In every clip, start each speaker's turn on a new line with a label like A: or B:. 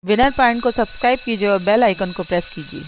A: Winner point को subscribe कीजिए और बेल आइकन को प्रेस कीजिए।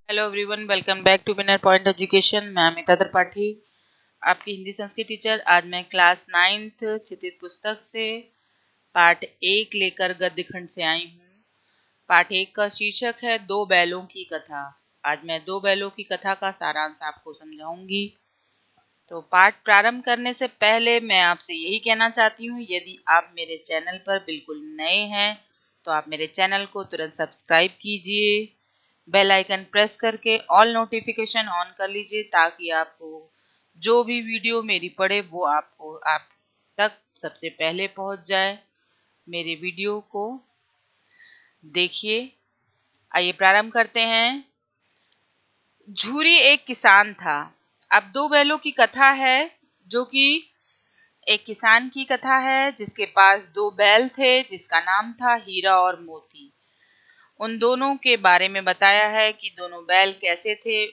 B: Hello everyone, welcome back to winner point education. मैं अमिता त्रिपाठी, आपकी हिंदी संस्कृत टीचर। आज मैं क्लास 9th चित्रित पुस्तक से पाठ 1 लेकर गद्य खंड से आई हूँ। पाठ 1 का शीर्षक है दो बैलों की कथा। आज मैं दो बैलों की कथा का सारांश आपको समझाऊंगी। तो पाठ प्रारंभ करने से पहले मैं आपसे यही कहना चाहती हूँ, यदि आप मेरे चैनल पर बिल्कुल नए हैं तो आप मेरे चैनल को तुरंत सब्सक्राइब कीजिए, बेल आइकन प्रेस करके ऑल नोटिफिकेशन ऑन कर लीजिए, ताकि आपको जो भी वीडियो मेरी पड़े वो आप तक सबसे पहले पहुंच जाए। मेरे वीडियो को देखिए। आइए प्रारंभ करते हैं। झूरी एक किसान था। अब दो बैलों की कथा है, जो कि एक किसान की कथा है जिसके पास दो बैल थे, जिसका नाम था हीरा और मोती। उन दोनों के बारे में बताया है कि दोनों बैल कैसे थे,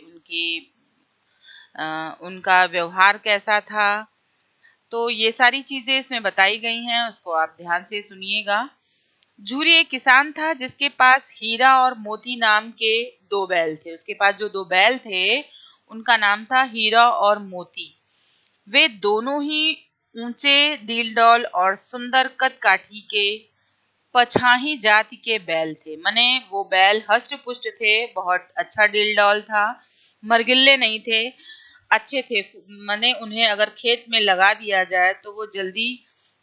B: उनका व्यवहार कैसा था। तो ये सारी चीजें इसमें बताई गई हैं, उसको आप ध्यान से सुनिएगा। झूरी एक किसान था जिसके पास हीरा और मोती नाम के दो बैल थे। उसके पास जो दो बैल थे उनका नाम था हीरा और मोती। वे दोनों ही ऊंचे, डीलडौल और सुंदर कदकाठी के पछाही जाति के बैल थे। मने वो बैल हष्ट पुष्ट थे, बहुत अच्छा डीलडौल था, मरगिल्ले नहीं थे, अच्छे थे। मने उन्हें अगर खेत में लगा दिया जाए तो वो जल्दी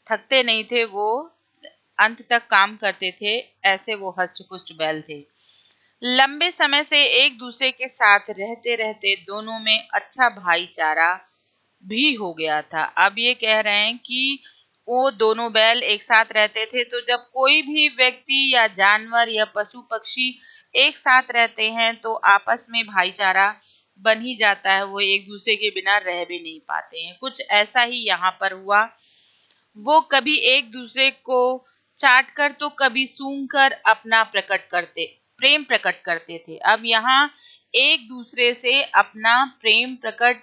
B: थकते नहीं थे, वो अंत तक काम करते थे। ऐसे वो हष्ट पुष्ट बैल थे। लंबे समय से एक दूसरे के साथ रहते रहते दोनों में अच्छा भाईचारा भी हो गया था। अब ये कह रहे हैं कि वो दोनों बैल एक साथ रहते थे, तो जब कोई भी व्यक्ति या जानवर या पशु पक्षी एक साथ रहते हैं तो आपस में भाईचारा बन ही जाता है। वो एक दूसरे के बिना रह भी नहीं पाते हैं। कुछ ऐसा ही यहाँ पर हुआ। वो कभी एक दूसरे को चाट कर तो कभी सूंघ कर अपना प्रेम प्रकट करते थे। अब यहाँ एक दूसरे से अपना प्रेम प्रकट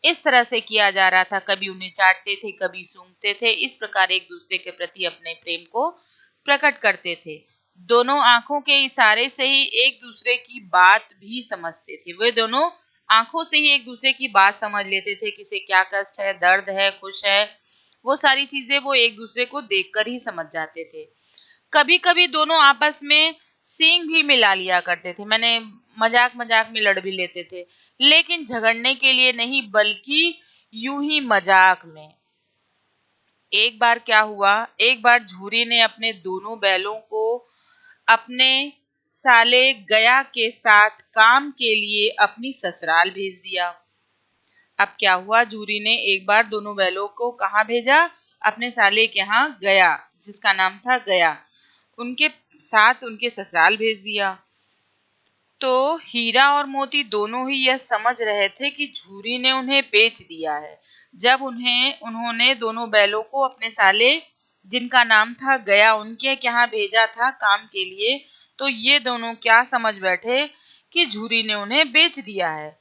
B: इस तरह से किया जा रहा था, कभी उन्हें चाटते थे, कभी सूंघते थे। इस प्रकार एक दूसरे के प्रति अपने प्रेम को प्रकट करते थे। दोनों आंखों के इशारे से ही एक दूसरे की बात भी समझते थे। वे दोनों आंखों से ही एक दूसरे की बात समझ लेते थे, किसे क्या कष्ट है, दर्द है, खुश है, वो सारी चीजें वो एक दूसरे को देखकर ही समझ जाते थे। कभी कभी दोनों आपस में सींग भी मिला लिया करते थे, मैंने मजाक मजाक में लड़ भी लेते थे, लेकिन झगड़ने के लिए नहीं, बल्कि यूं ही मजाक में। एक बार क्या हुआ, एक बार झूरी ने अपने दोनों बैलों को अपने साले गया के साथ काम के लिए अपनी ससुराल भेज दिया। अब क्या हुआ, झूरी ने एक बार दोनों बैलों को कहाँ भेजा, अपने साले के यहाँ गया, जिसका नाम था गया, उनके साथ उनके ससुराल भेज दिया। तो हीरा और मोती दोनों ही यह समझ रहे थे कि झूरी ने उन्हें बेच दिया है। जब उन्होंने दोनों बैलों को अपने साले, जिनका नाम था गया, उनके यहाँ भेजा था काम के लिए, तो ये दोनों क्या समझ बैठे कि झूरी ने उन्हें बेच दिया है।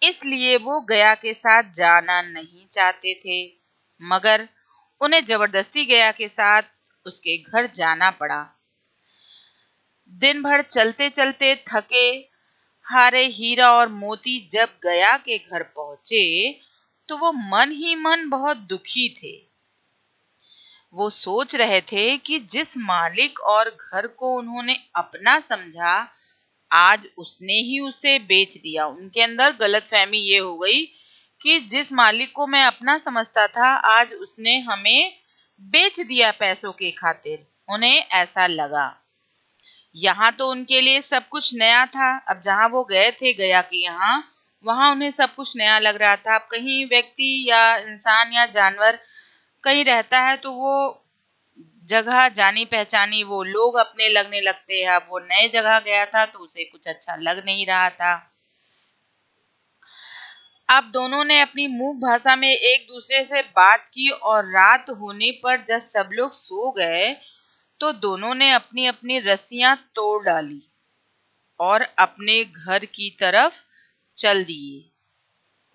B: इसलिए वो गया के साथ जाना नहीं चाहते थे, मगर उन्हें जबरदस्ती गया के साथ उसके घर जाना पड़ा। दिन भर चलते चलते थके हारे हीरा और मोती जब गया के घर पहुंचे तो वो मन ही मन बहुत दुखी थे। वो सोच रहे थे कि जिस मालिक और घर को उन्होंने अपना समझा, आज उसने ही उसे बेच दिया। उनके अंदर गलतफहमी ये हो गई कि जिस मालिक को मैं अपना समझता था, आज उसने हमें बेच दिया पैसों के खातिर। उन्हें ऐसा लगा। यहाँ तो उनके लिए सब कुछ नया था। अब जहाँ वो गए थे गया के यहाँ, वहां उन्हें सब कुछ नया लग रहा था। अब कहीं व्यक्ति या इंसान या जानवर कहीं रहता है तो वो जगह जानी पहचानी, वो लोग अपने लगने लगते हैं। अब वो नए जगह गया था तो उसे कुछ अच्छा लग नहीं रहा था। अब दोनों ने अपनी मूक भाषा में एक दूसरे से बात की और रात होने पर जब सब लोग सो गए तो दोनों ने अपनी अपनी रस्सियां तोड़ डाली और अपने घर की तरफ चल दिए।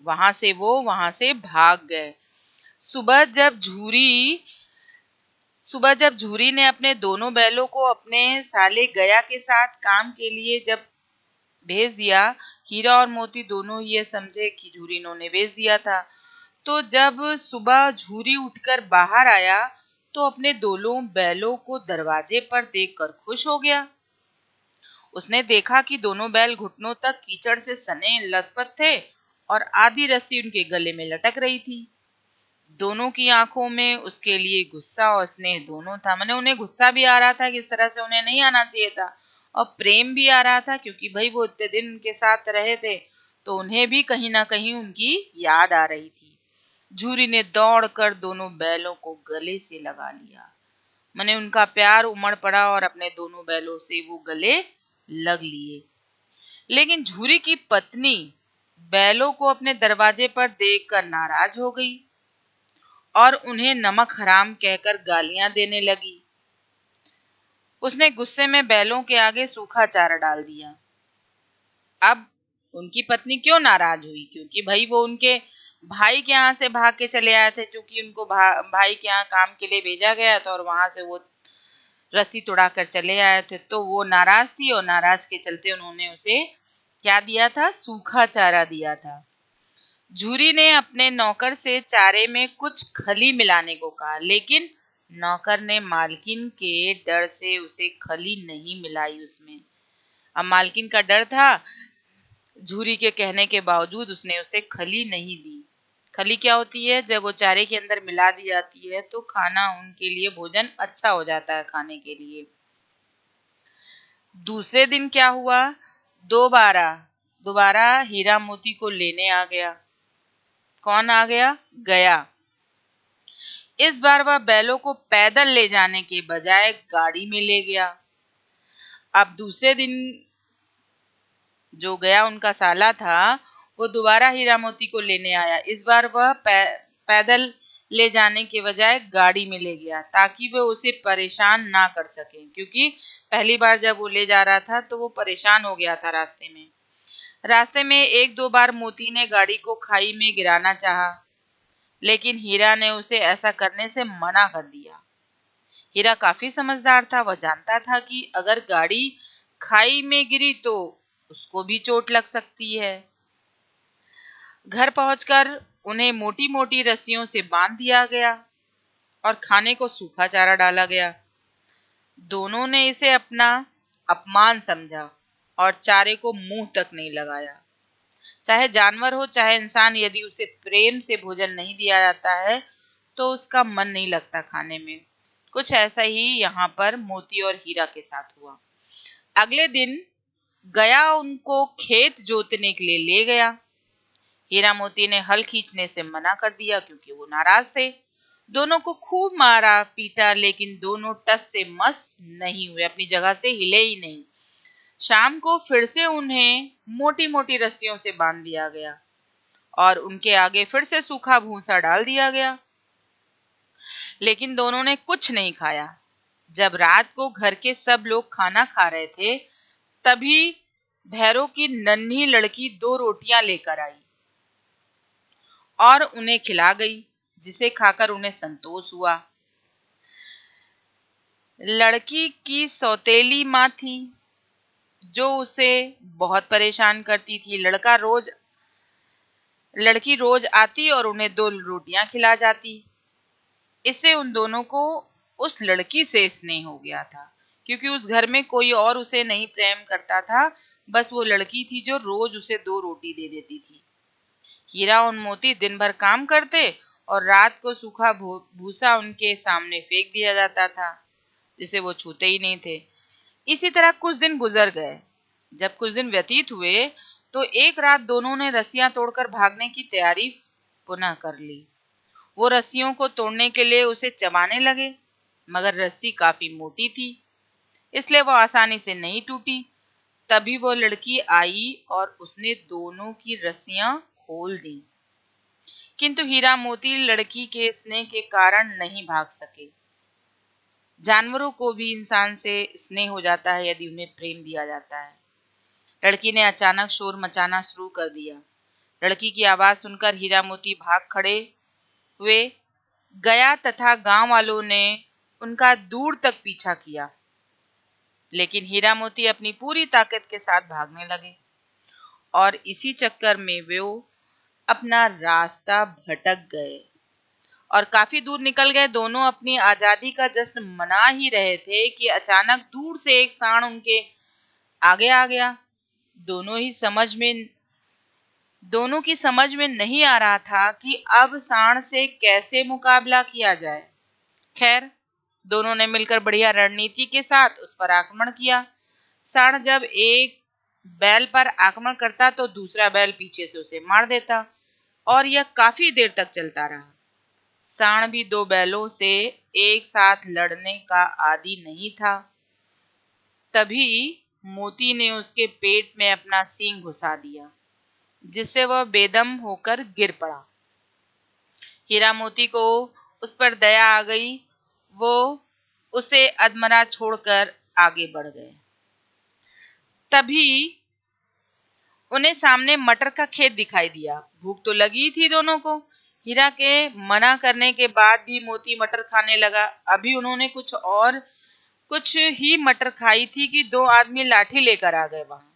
B: वहां से भाग गए। सुबह जब झूरी सुबह जब झूरी ने अपने दोनों बैलों को अपने साले गया के साथ काम के लिए जब भेज दिया, हीरा और मोती दोनों ये समझे कि झूरी ने उन्हें भेज दिया था। तो जब सुबह झूरी उठकर बाहर आया तो अपने दोनों बैलों को दरवाजे पर देखकर खुश हो गया। उसने देखा कि दोनों बैल घुटनों तक कीचड़ से सने लथपथ थे और आधी रस्सी उनके गले में लटक रही थी। दोनों की आंखों में उसके लिए गुस्सा और स्नेह दोनों था। मैंने उन्हें गुस्सा भी आ रहा था कि इस तरह से उन्हें नहीं आना चाहिए था, और प्रेम भी आ रहा था क्योंकि भाई वो इतने दिन उनके साथ रहे थे, तो उन्हें भी कहीं ना कहीं उनकी याद आ रही थी। झूरी ने दौड़कर दोनों बैलों को गले से लगा लिया। मैंने उनका प्यार उमड़ पड़ा और अपने दोनों बैलों से वो गले लग लिए। लेकिन झूरी की पत्नी बैलों को अपने दरवाजे पर देखकर नाराज हो गई और उन्हें नमक हराम कहकर गालियां देने लगी। उसने गुस्से में बैलों के आगे सूखा चारा डाल दिया। अब उनकी पत्नी क्यों नाराज हुई? क्योंकि भाई वो उनके भाई के यहाँ से भाग के चले आए थे, क्योंकि उनको भाई के यहाँ काम के लिए भेजा गया था और वहां से वो रस्सी तोड़ा कर चले आए थे। तो वो नाराज थी और नाराज के चलते उन्होंने उसे क्या दिया था? सूखा चारा दिया था। झूरी ने अपने नौकर से चारे में कुछ खली मिलाने को कहा, लेकिन नौकर ने मालकिन के डर से उसे खली नहीं मिलाई उसमें। अब मालकिन का डर था, झूरी के कहने के बावजूद उसने उसे खली नहीं दी। खली क्या होती है? जब वो चारे के अंदर मिला दी जाती है तो खाना उनके लिए, भोजन अच्छा हो जाता है खाने के लिए। दूसरे दिन क्या हुआ? दोबारा हीरा मोती को लेने आ गया। कौन आ गया? गया। इस बार वह बैलों को पैदल ले जाने के बजाय गाड़ी में ले गया। अब दूसरे दिन जो गया उनका साला था, वो दोबारा हीरा मोती को लेने आया। इस बार वह पैदल ले जाने के बजाय गाड़ी में ले गया ताकि वह उसे परेशान ना कर सके, क्योंकि पहली बार जब वो ले जा रहा था तो वो परेशान हो गया था रास्ते में एक दो बार मोती ने गाड़ी को खाई में गिराना चाहा, लेकिन हीरा ने उसे ऐसा करने से मना कर दिया। हीरा काफी समझदार था। वह जानता था कि अगर गाड़ी खाई में गिरी तो उसको भी चोट लग सकती है। घर पहुंचकर उन्हें मोटी मोटी रस्सियों से बांध दिया गया और खाने को सूखा चारा डाला गया। दोनों ने इसे अपना अपमान समझा और चारे को मुंह तक नहीं लगाया। चाहे जानवर हो चाहे इंसान, यदि उसे प्रेम से भोजन नहीं दिया जाता है तो उसका मन नहीं लगता खाने में। कुछ ऐसा ही यहाँ पर मोती और हीरा के साथ हुआ। अगले दिन गया उनको खेत जोतने के लिए ले गया। हीरा मोती ने हल खींचने से मना कर दिया क्योंकि वो नाराज थे। दोनों को खूब मारा पीटा, लेकिन दोनों टस से मस नहीं हुए, अपनी जगह से हिले ही नहीं। शाम को फिर से उन्हें मोटी मोटी रस्सियों से बांध दिया गया और उनके आगे फिर से सूखा भूसा डाल दिया गया, लेकिन दोनों ने कुछ नहीं खाया। जब रात को घर के सब लोग खाना खा रहे थे, तभी भैरों की नन्ही लड़की 2 रोटियां लेकर आई और उन्हें खिला गई, जिसे खाकर उन्हें संतोष हुआ। लड़की की सौतेली माँ थी जो उसे बहुत परेशान करती थी। लड़की रोज आती और उन्हें 2 रोटियां खिला जाती। इससे उन दोनों को उस लड़की से स्नेह हो गया था, क्योंकि उस घर में कोई और उसे नहीं प्रेम करता था। बस वो लड़की थी जो रोज उसे 2 रोटी दे देती थी। हीरा और मोती दिन भर काम करते और रात को सूखा भूसा उनके सामने फेंक दिया जाता था, जिसे वो छूते ही नहीं थे। इसी तरह कुछ दिन गुजर गए। जब कुछ दिन व्यतीत हुए तो एक रात दोनों ने रस्सियां तोड़कर भागने की तैयारी पुनः कर ली। वो रस्सियों को तोड़ने के लिए उसे चबाने लगे, मगर रस्सी काफी मोटी थी, इसलिए वो आसानी से नहीं टूटी। तभी वो लड़की आई और उसने दोनों की रस्सियां खोल दी, किंतु हीरा मोती लड़की के स्नेह के कारण नहीं भाग सके। जानवरों को भी इंसान से स्नेह हो जाता है यदि उन्हें प्रेम दिया जाता है। लड़की ने अचानक शोर मचाना शुरू कर दिया। लड़की की आवाज सुनकर हीरा मोती भाग खड़े हुए। गया तथा गांव वालों ने उनका दूर तक पीछा किया, लेकिन हीरा मोती अपनी पूरी ताकत के साथ भागने लगे और इसी चक्कर में वो अपना रास्ता भटक गए और काफी दूर निकल गए। दोनों अपनी आजादी का जश्न मना ही रहे थे कि अचानक दूर से एक सांड उनके आगे आ गया। दोनों की समझ में नहीं आ रहा था कि अब सांड से कैसे मुकाबला किया जाए। खैर, दोनों ने मिलकर बढ़िया रणनीति के साथ उस पर आक्रमण किया। सांड जब एक बैल पर आक्रमण करता तो दूसरा बैल पीछे से उसे मार देता और यह काफी देर तक चलता रहा। सांड भी दो बैलों से एक साथ लड़ने का आदी नहीं था। तभी मोती ने उसके पेट में अपना सींग घुसा दिया, जिससे वह बेदम होकर गिर पड़ा। हीरा मोती को उस पर दया आ गई। वो उसे अधमरा छोड़कर आगे बढ़ गए। तभी उन्हें सामने मटर का खेत दिखाई दिया। भूख तो लगी थी दोनों को। हीरा के मना करने के बाद भी मोती मटर खाने लगा। अभी उन्होंने कुछ ही मटर खाई थी कि दो आदमी लाठी लेकर आ गए वहां।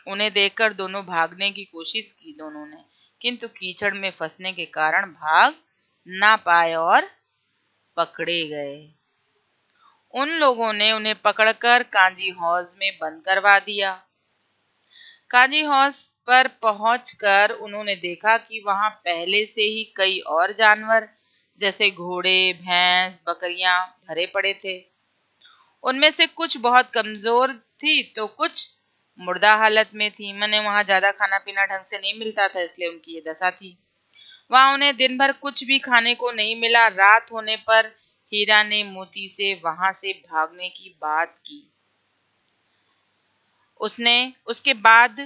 B: उन्हें देखकर दोनों भागने की कोशिश की दोनों ने, किंतु कीचड़ में फंसने के कारण भाग ना पाए और पकड़े गए। उन लोगों ने उन्हें पकड़कर कांजी हौज में बंद करवा दिया। काजी हौज पर पहुंचकर उन्होंने देखा कि वहां पहले से ही कई और जानवर जैसे घोड़े, भैंस, बकरियां भरे पड़े थे। उनमें से कुछ बहुत कमजोर थी तो कुछ मुर्दा हालत में थी। मैंने वहां ज्यादा खाना पीना ढंग से नहीं मिलता था, इसलिए उनकी ये दशा थी। वहां उन्हें दिन भर कुछ भी खाने को नहीं मिला। रात होने पर हीरा ने मोती से वहां से भागने की बात की। उसके बाद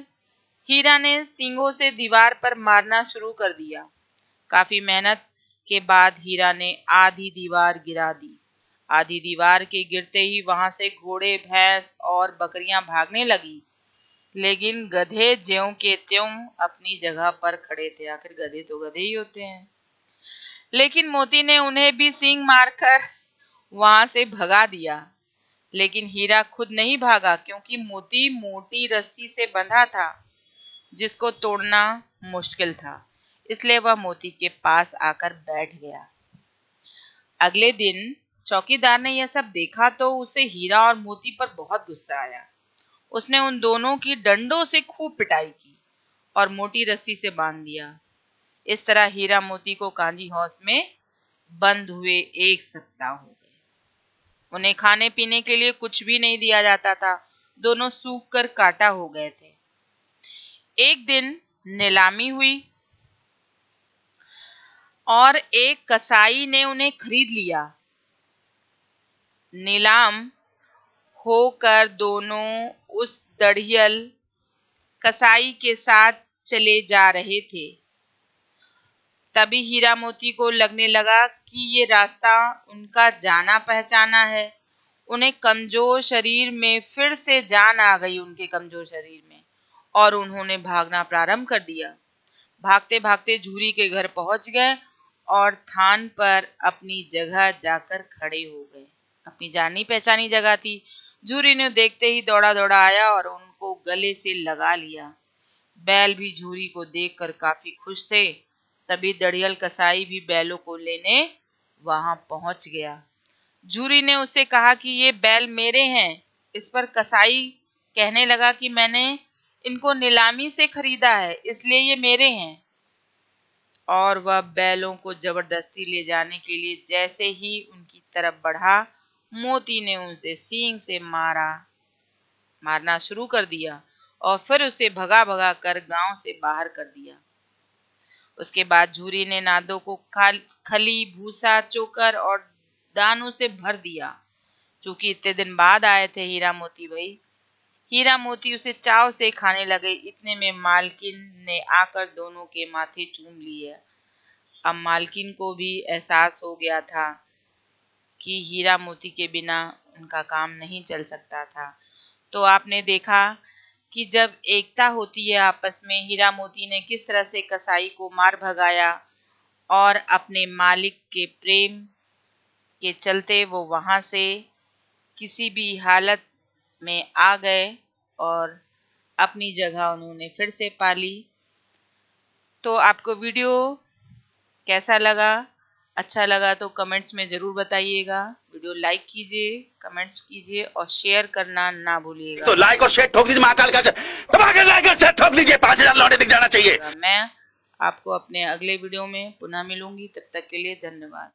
B: हीरा ने सींगों से दीवार पर मारना शुरू कर दिया। काफी मेहनत के बाद हीरा ने आधी दीवार गिरा दी। आधी दीवार के गिरते ही वहां से घोड़े, भैंस और बकरियां भागने लगी, लेकिन गधे ज्यों के त्यों अपनी जगह पर खड़े थे। आखिर गधे तो गधे ही होते हैं। लेकिन मोती ने उन्हें भी सींग मारकर वहां से भगा दिया। लेकिन हीरा खुद नहीं भागा, क्योंकि मोती मोटी रस्सी से बंधा था जिसको तोड़ना मुश्किल था। इसलिए वह मोती के पास आकर बैठ गया। अगले दिन चौकीदार ने यह सब देखा तो उसे हीरा और मोती पर बहुत गुस्सा आया। उसने उन दोनों की डंडों से खूब पिटाई की और मोटी रस्सी से बांध दिया। इस तरह हीरा मोती को कांजी हौस में बंद हुए 1 सप्ताह हो गए। उन्हें खाने पीने के लिए कुछ भी नहीं दिया जाता था। दोनों सूख कर काटा हो गए थे। एक दिन नीलामी हुई और एक कसाई ने उन्हें खरीद लिया। नीलाम होकर दोनों उस दढ़ियल कसाई के साथ चले जा रहे थे। तभी हीरा मोती को लगने लगा कि ये रास्ता उनका जाना पहचाना है। उन्हें कमजोर शरीर में फिर से जान आ गई उनके कमजोर शरीर में, और उन्होंने भागना प्रारंभ कर दिया। भागते भागते झूरी के घर पहुंच गए और थान पर अपनी जगह जाकर खड़े हो गए। अपनी जानी पहचानी जगह थी। झूरी ने देखते ही दौड़ा दौड़ा आया और उनको गले से लगा लिया। बैल भी झूरी को देखकर काफी खुश थे। तभी दड़ियल कसाई भी बैलों को लेने वहां पहुंच गया। झूरी ने उससे कहा कि ये बैल मेरे हैं। इस पर कसाई कहने लगा कि मैंने इनको नीलामी से खरीदा है, इसलिए ये मेरे हैं। और वह बैलों को जबरदस्ती ले जाने के लिए जैसे ही उनकी तरफ बढ़ा, मोती ने उसे सींग से मारना शुरू कर दिया और फिर उसे भगा भगा कर गांव से बाहर कर दिया। उसके बाद झूरी ने नादों को खली, भूसा, चोकर और दानों से भर दिया। क्योंकि इतने दिन बाद आए थे हीरा मोती उसे चाव से खाने लगे। इतने में मालकिन ने आकर दोनों के माथे चूम लिए। अब मालकिन को भी एहसास हो गया था कि हीरा मोती के बिना उनका काम नहीं चल सकता था। तो आपने देखा कि जब एकता होती है आपस में, हीरा मोती ने किस तरह से कसाई को मार भगाया और अपने मालिक के प्रेम के चलते वो वहाँ से किसी भी हालत में आ गए और अपनी जगह उन्होंने फिर से पा ली। तो आपको वीडियो कैसा लगा? अच्छा लगा तो कमेंट्स में ज़रूर बताइएगा। वीडियो लाइक कीजिए, कमेंट्स कीजिए और शेयर करना ना भूलिएगा।
C: तो लाइक और शेयर ठोक दीजिए, महाकाल का दबा के लाइक और शेयर ठोक दीजिए, 5000 लौटे दिख जाना चाहिए।
B: मैं आपको अपने अगले वीडियो में पुनः मिलूंगी, तब तक के लिए धन्यवाद।